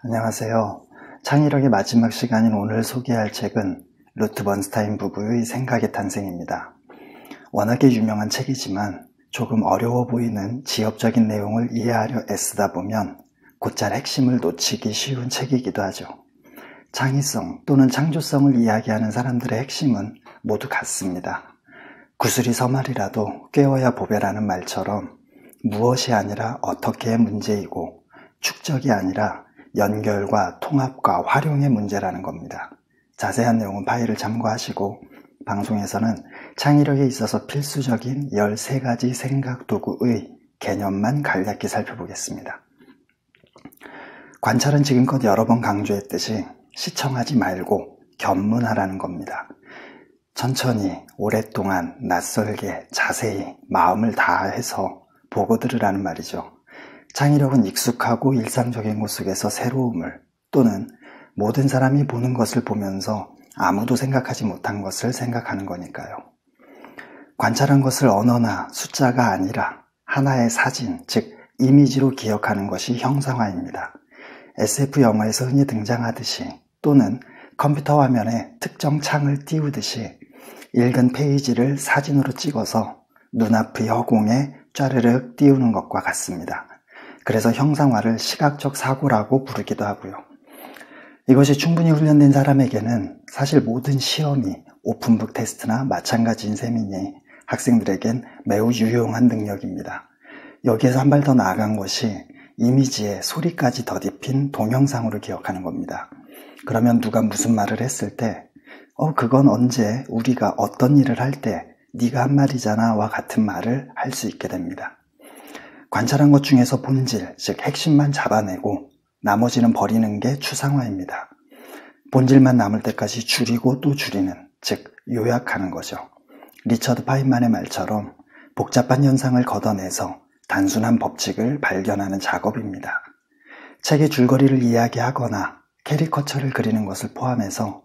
안녕하세요. 창의력의 마지막 시간인 오늘 소개할 책은 루트 번스타인 부부의 생각의 탄생입니다. 워낙에 유명한 책이지만 조금 어려워 보이는 지엽적인 내용을 이해하려 애쓰다 보면 곧잘 핵심을 놓치기 쉬운 책이기도 하죠. 창의성 또는 창조성을 이야기하는 사람들의 핵심은 모두 같습니다. 구슬이 서말이라도 꿰어야 보배라는 말처럼 무엇이 아니라 어떻게의 문제이고 축적이 아니라 연결과 통합과 활용의 문제라는 겁니다. 자세한 내용은 파일을 참고하시고 방송에서는 창의력에 있어서 필수적인 13가지 생각 도구의 개념만 간략히 살펴보겠습니다. 관찰은 지금껏 여러 번 강조했듯이 시청하지 말고 견문하라는 겁니다. 천천히, 오랫동안, 낯설게, 자세히 마음을 다해서 보고 들으라는 말이죠. 창의력은 익숙하고 일상적인 곳 속에서 새로움을 또는 모든 사람이 보는 것을 보면서 아무도 생각하지 못한 것을 생각하는 거니까요. 관찰한 것을 언어나 숫자가 아니라 하나의 사진, 즉 이미지로 기억하는 것이 형상화입니다. SF 영화에서 흔히 등장하듯이 또는 컴퓨터 화면에 특정 창을 띄우듯이 읽은 페이지를 사진으로 찍어서 눈앞의 허공에 짜르륵 띄우는 것과 같습니다. 그래서 형상화를 시각적 사고라고 부르기도 하고요. 이것이 충분히 훈련된 사람에게는 사실 모든 시험이 오픈북 테스트나 마찬가지인 셈이니 학생들에겐 매우 유용한 능력입니다. 여기에서 한 발 더 나아간 것이 이미지에 소리까지 더딥힌 동영상으로 기억하는 겁니다. 그러면 누가 무슨 말을 했을 때 그건 언제 우리가 어떤 일을 할 때 네가 한 말이잖아 와 같은 말을 할 수 있게 됩니다. 관찰한 것 중에서 본질, 즉 핵심만 잡아내고 나머지는 버리는 게 추상화입니다. 본질만 남을 때까지 줄이고 또 줄이는, 즉 요약하는 거죠. 리처드 파인만의 말처럼 복잡한 현상을 걷어내서 단순한 법칙을 발견하는 작업입니다. 책의 줄거리를 이야기하거나 캐리커처를 그리는 것을 포함해서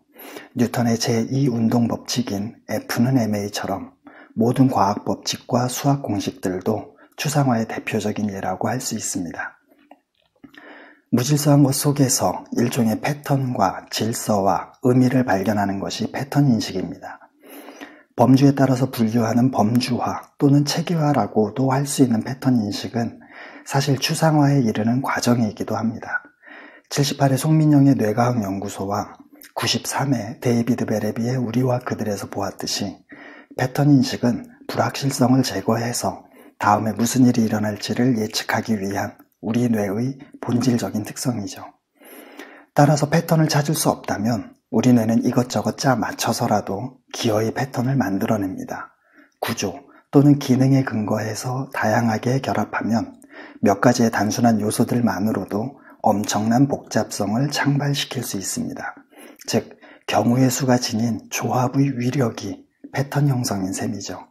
뉴턴의 제2운동 법칙인 F는 ma처럼 모든 과학 법칙과 수학 공식들도 추상화의 대표적인 예라고 할 수 있습니다. 무질서한 것 속에서 일종의 패턴과 질서와 의미를 발견하는 것이 패턴 인식입니다. 범주에 따라서 분류하는 범주화 또는 체계화라고도 할 수 있는 패턴 인식은 사실 추상화에 이르는 과정이기도 합니다. 78회 송민영의 뇌과학 연구소와 93회 데이비드 베레비의 우리와 그들에서 보았듯이 패턴 인식은 불확실성을 제거해서 다음에 무슨 일이 일어날지를 예측하기 위한 우리 뇌의 본질적인 특성이죠. 따라서 패턴을 찾을 수 없다면 우리 뇌는 이것저것 짜 맞춰서라도 기어이 패턴을 만들어냅니다. 구조 또는 기능에 근거해서 다양하게 결합하면 몇 가지의 단순한 요소들만으로도 엄청난 복잡성을 창발시킬 수 있습니다. 즉, 경우의 수가 지닌 조합의 위력이 패턴 형성인 셈이죠.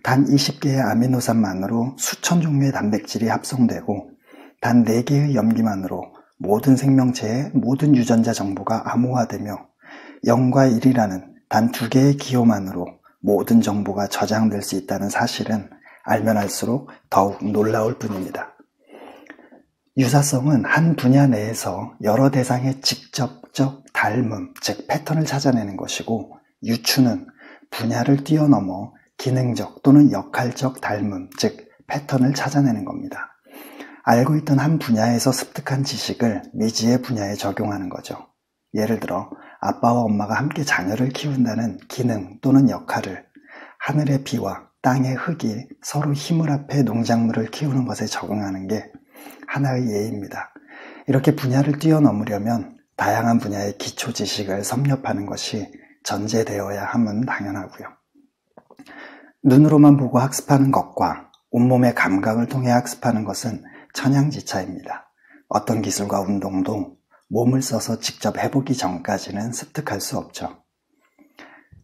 단 20개의 아미노산만으로 수천 종류의 단백질이 합성되고 단 4개의 염기만으로 모든 생명체의 모든 유전자 정보가 암호화되며 0과 1이라는 단 2개의 기호만으로 모든 정보가 저장될 수 있다는 사실은 알면 알수록 더욱 놀라울 뿐입니다. 유사성은 한 분야 내에서 여러 대상의 직접적 닮음, 즉 패턴을 찾아내는 것이고 유추는 분야를 뛰어넘어 기능적 또는 역할적 닮음, 즉 패턴을 찾아내는 겁니다. 알고 있던 한 분야에서 습득한 지식을 미지의 분야에 적용하는 거죠. 예를 들어 아빠와 엄마가 함께 자녀를 키운다는 기능 또는 역할을 하늘의 비와 땅의 흙이 서로 힘을 합해 농작물을 키우는 것에 적용하는 게 하나의 예입니다. 이렇게 분야를 뛰어넘으려면 다양한 분야의 기초 지식을 섭렵하는 것이 전제되어야 함은 당연하고요. 눈으로만 보고 학습하는 것과 온몸의 감각을 통해 학습하는 것은 천양지차입니다. 어떤 기술과 운동도 몸을 써서 직접 해보기 전까지는 습득할 수 없죠.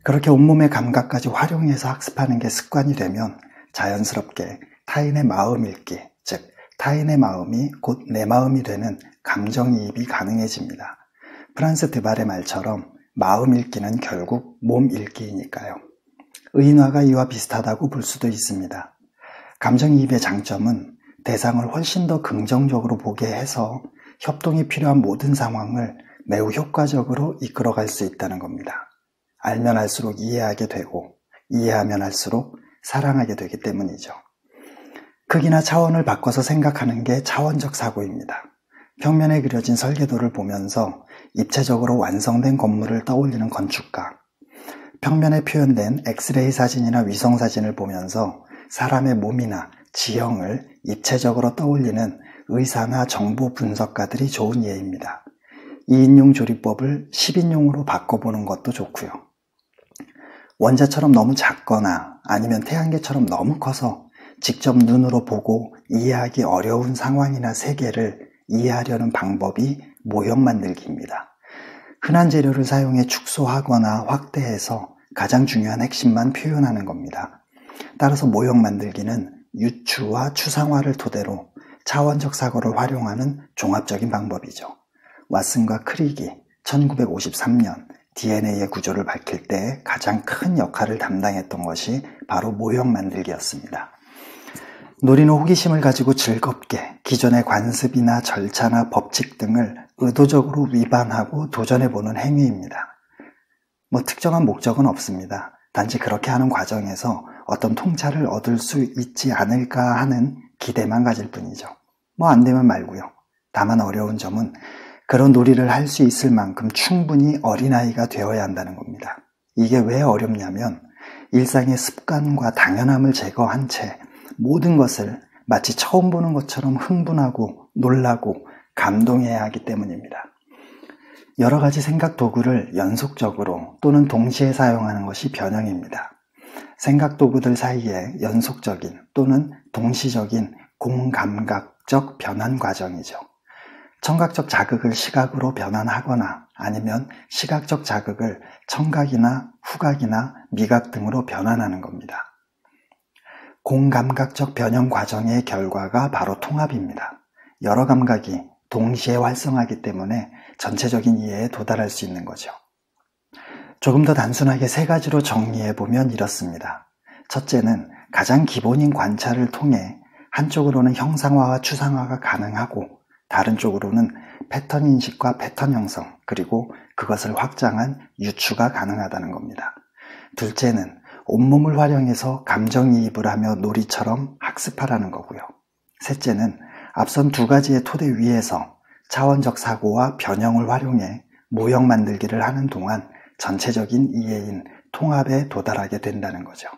그렇게 온몸의 감각까지 활용해서 학습하는 게 습관이 되면 자연스럽게 타인의 마음 읽기, 즉 타인의 마음이 곧 내 마음이 되는 감정이입이 가능해집니다. 프란스 드발의 말처럼 마음 읽기는 결국 몸 읽기이니까요. 의인화가 이와 비슷하다고 볼 수도 있습니다. 감정이입의 장점은 대상을 훨씬 더 긍정적으로 보게 해서 협동이 필요한 모든 상황을 매우 효과적으로 이끌어갈 수 있다는 겁니다. 알면 알수록 이해하게 되고 이해하면 할수록 사랑하게 되기 때문이죠. 크기나 차원을 바꿔서 생각하는 게 차원적 사고입니다. 평면에 그려진 설계도를 보면서 입체적으로 완성된 건물을 떠올리는 건축가, 평면에 표현된 엑스레이 사진이나 위성 사진을 보면서 사람의 몸이나 지형을 입체적으로 떠올리는 의사나 정보 분석가들이 좋은 예입니다. 2인용 조리법을 10인용으로 바꿔보는 것도 좋고요. 원자처럼 너무 작거나 아니면 태양계처럼 너무 커서 직접 눈으로 보고 이해하기 어려운 상황이나 세계를 이해하려는 방법이 모형 만들기입니다. 흔한 재료를 사용해 축소하거나 확대해서 가장 중요한 핵심만 표현하는 겁니다. 따라서 모형 만들기는 유추와 추상화를 토대로 차원적 사고를 활용하는 종합적인 방법이죠. 왓슨과 크릭이 1953년 DNA의 구조를 밝힐 때 가장 큰 역할을 담당했던 것이 바로 모형 만들기였습니다. 놀이는 호기심을 가지고 즐겁게 기존의 관습이나 절차나 법칙 등을 의도적으로 위반하고 도전해보는 행위입니다. 특정한 목적은 없습니다. 단지 그렇게 하는 과정에서 어떤 통찰을 얻을 수 있지 않을까 하는 기대만 가질 뿐이죠. 안 되면 말고요. 다만 어려운 점은 그런 놀이를 할 수 있을 만큼 충분히 어린아이가 되어야 한다는 겁니다. 이게 왜 어렵냐면 일상의 습관과 당연함을 제거한 채 모든 것을 마치 처음 보는 것처럼 흥분하고 놀라고 감동해야 하기 때문입니다. 여러 가지 생각 도구를 연속적으로 또는 동시에 사용하는 것이 변형입니다. 생각 도구들 사이에 연속적인 또는 동시적인 공감각적 변환 과정이죠. 청각적 자극을 시각으로 변환하거나 아니면 시각적 자극을 청각이나 후각이나 미각 등으로 변환하는 겁니다. 공감각적 변형 과정의 결과가 바로 통합입니다. 여러 감각이 동시에 활성하기 때문에 전체적인 이해에 도달할 수 있는 거죠. 조금 더 단순하게 세 가지로 정리해보면 이렇습니다. 첫째는 가장 기본인 관찰을 통해 한쪽으로는 형상화와 추상화가 가능하고 다른 쪽으로는 패턴 인식과 패턴 형성 그리고 그것을 확장한 유추가 가능하다는 겁니다. 둘째는 온몸을 활용해서 감정이입을 하며 놀이처럼 학습하라는 거고요. 셋째는 앞선 두 가지의 토대 위에서 차원적 사고와 변형을 활용해 모형 만들기를 하는 동안 전체적인 이해인 통합에 도달하게 된다는 거죠.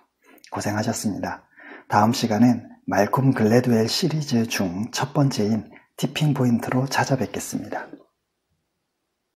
고생하셨습니다. 다음 시간엔 말콤 글래드웰 시리즈 중 첫 번째인 티핑 포인트로 찾아뵙겠습니다.